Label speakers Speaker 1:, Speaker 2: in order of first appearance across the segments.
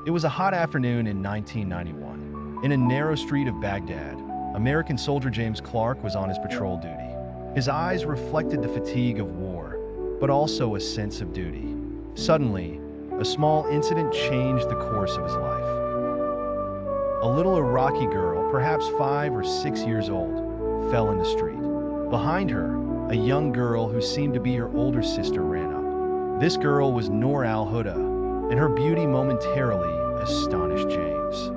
Speaker 1: It was a hot afternoon in 1991. In a narrow street of Baghdad, American soldier James Clark was on his patrol duty. His eyes reflected the fatigue of war, but also a sense of duty. Suddenly, a small incident changed the course of his life. A little Iraqi girl, perhaps 5 or 6 years old, fell in the street. Behind her, a young girl who seemed to be her older sister ran up. This girl was Noor al-Huda, and her beauty momentarily astonished James.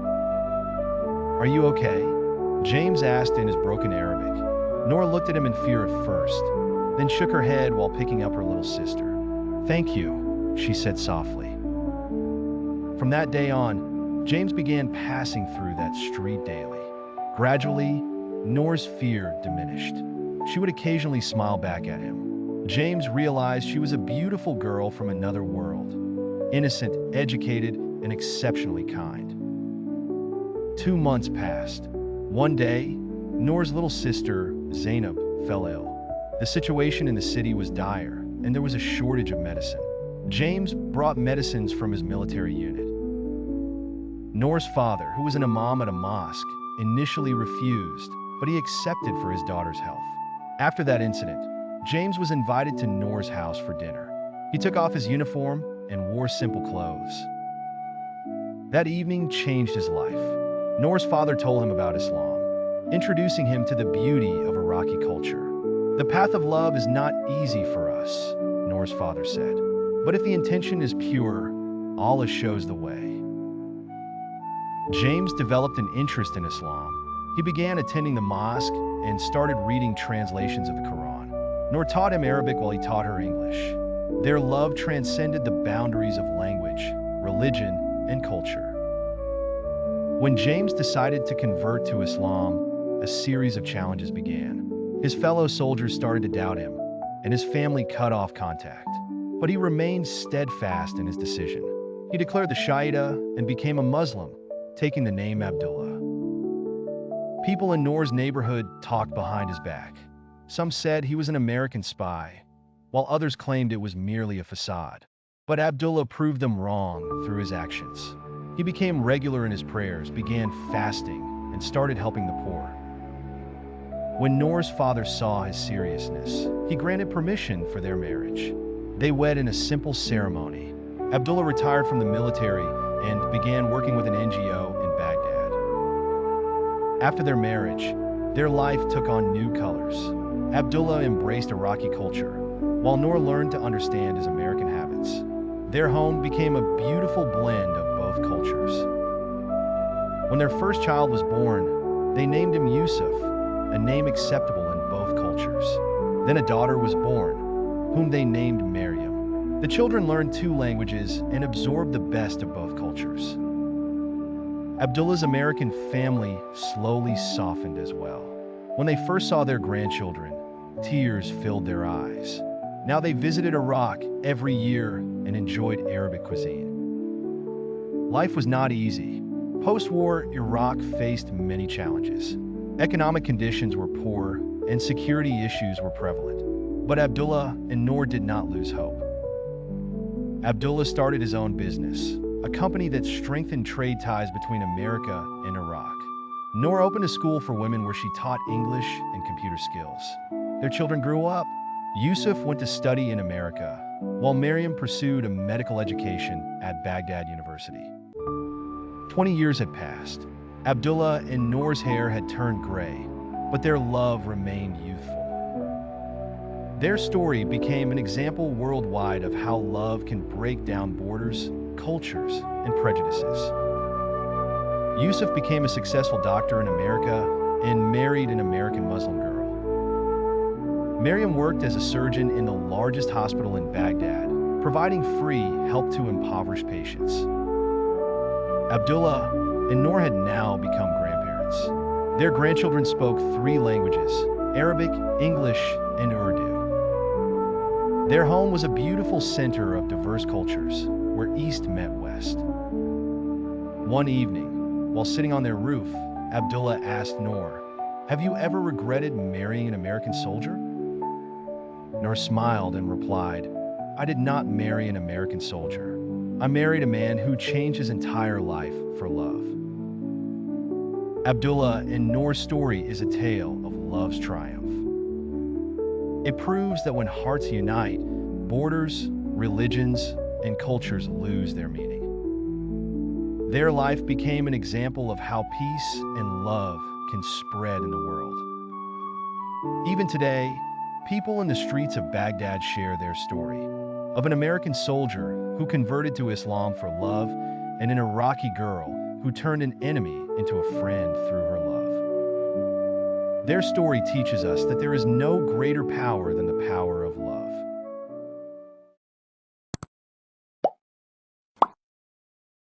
Speaker 1: "Are you okay?" James asked in his broken Arabic. Noor looked at him in fear at first, then shook her head while picking up her little sister. "Thank you," she said softly. From that day on, James began passing through that street daily. Gradually, Noor's fear diminished. She would occasionally smile back at him. James realized she was a beautiful girl from another world, innocent, educated, and exceptionally kind. 2 months passed. One day, Noor's little sister, Zainab, fell ill. The situation in the city was dire, and there was a shortage of medicine. James brought medicines from his military unit. Noor's father, who was an imam at a mosque, initially refused, but he accepted for his daughter's health. After that incident, James was invited to Noor's house for dinner. He took off his uniform and wore simple clothes. That evening changed his life. Noor's father told him about Islam, introducing him to the beauty of Iraqi culture. "The path of love is not easy for us," Noor's father said. "But if the intention is pure, Allah shows the way." James developed an interest in Islam. He began attending the mosque and started reading translations of the Quran. Noor taught him Arabic while he taught her English. Their love transcended the boundaries of language, religion, and culture. When James decided to convert to Islam, a series of challenges began. His fellow soldiers started to doubt him, and his family cut off contact. But he remained steadfast in his decision. He declared the Shahada and became a Muslim, taking the name Abdullah. People in Noor's neighborhood talked behind his back. Some said he was an American spy, while others claimed it was merely a facade. But Abdullah proved them wrong through his actions. He became regular in his prayers, began fasting, and started helping the poor. When Noor's father saw his seriousness, he granted permission for their marriage. They wed in a simple ceremony. Abdullah retired from the military and began working with an NGO in Baghdad. After their marriage, their life took on new colors. Abdullah embraced Iraqi culture, while Noor learned to understand his American habits. Their home became a beautiful blend of both cultures. When their first child was born, they named him Yusuf, a name acceptable in both cultures. Then a daughter was born, whom they named Maryam. The children learned 2 languages and absorbed the best of both cultures. Abdullah's American family slowly softened as well. When they first saw their grandchildren, tears filled their eyes. Now they visited Iraq every year and enjoyed Arabic cuisine. Life was not easy. Post-war, Iraq faced many challenges. Economic conditions were poor and security issues were prevalent. But Abdullah and Noor did not lose hope. Abdullah started his own business, a company that strengthened trade ties between America and Iraq. Noor opened a school for women where she taught English and computer skills. Their children grew up. Yusuf went to study in America, while Maryam pursued a medical education at Baghdad University. 20 years had passed. Abdullah and Noor's hair had turned gray, but their love remained youthful. Their story became an example worldwide of how love can break down borders, cultures, and prejudices. Yusuf became a successful doctor in America and married an American Muslim girl. Maryam worked as a surgeon in the largest hospital in Baghdad, providing free help to impoverished patients. Abdullah and Noor had now become grandparents. Their grandchildren spoke 3 languages: Arabic, English, and Urdu. Their home was a beautiful center of diverse cultures, where East met West. One evening, while sitting on their roof, Abdullah asked Noor, "Have you ever regretted marrying an American soldier?" Noor smiled and replied, "I did not marry an American soldier. I married a man who changed his entire life for love. Abdullah and Noor's story is a tale of love's triumph. It proves that when hearts unite, borders, religions, and cultures lose their meaning. Their life became an example of how peace and love can spread in the world. Even today, people in the streets of Baghdad share their story of an American soldier who converted to Islam for love and an Iraqi girl who turned an enemy into a friend through her love. Their story teaches us that there is no greater power than the power of love.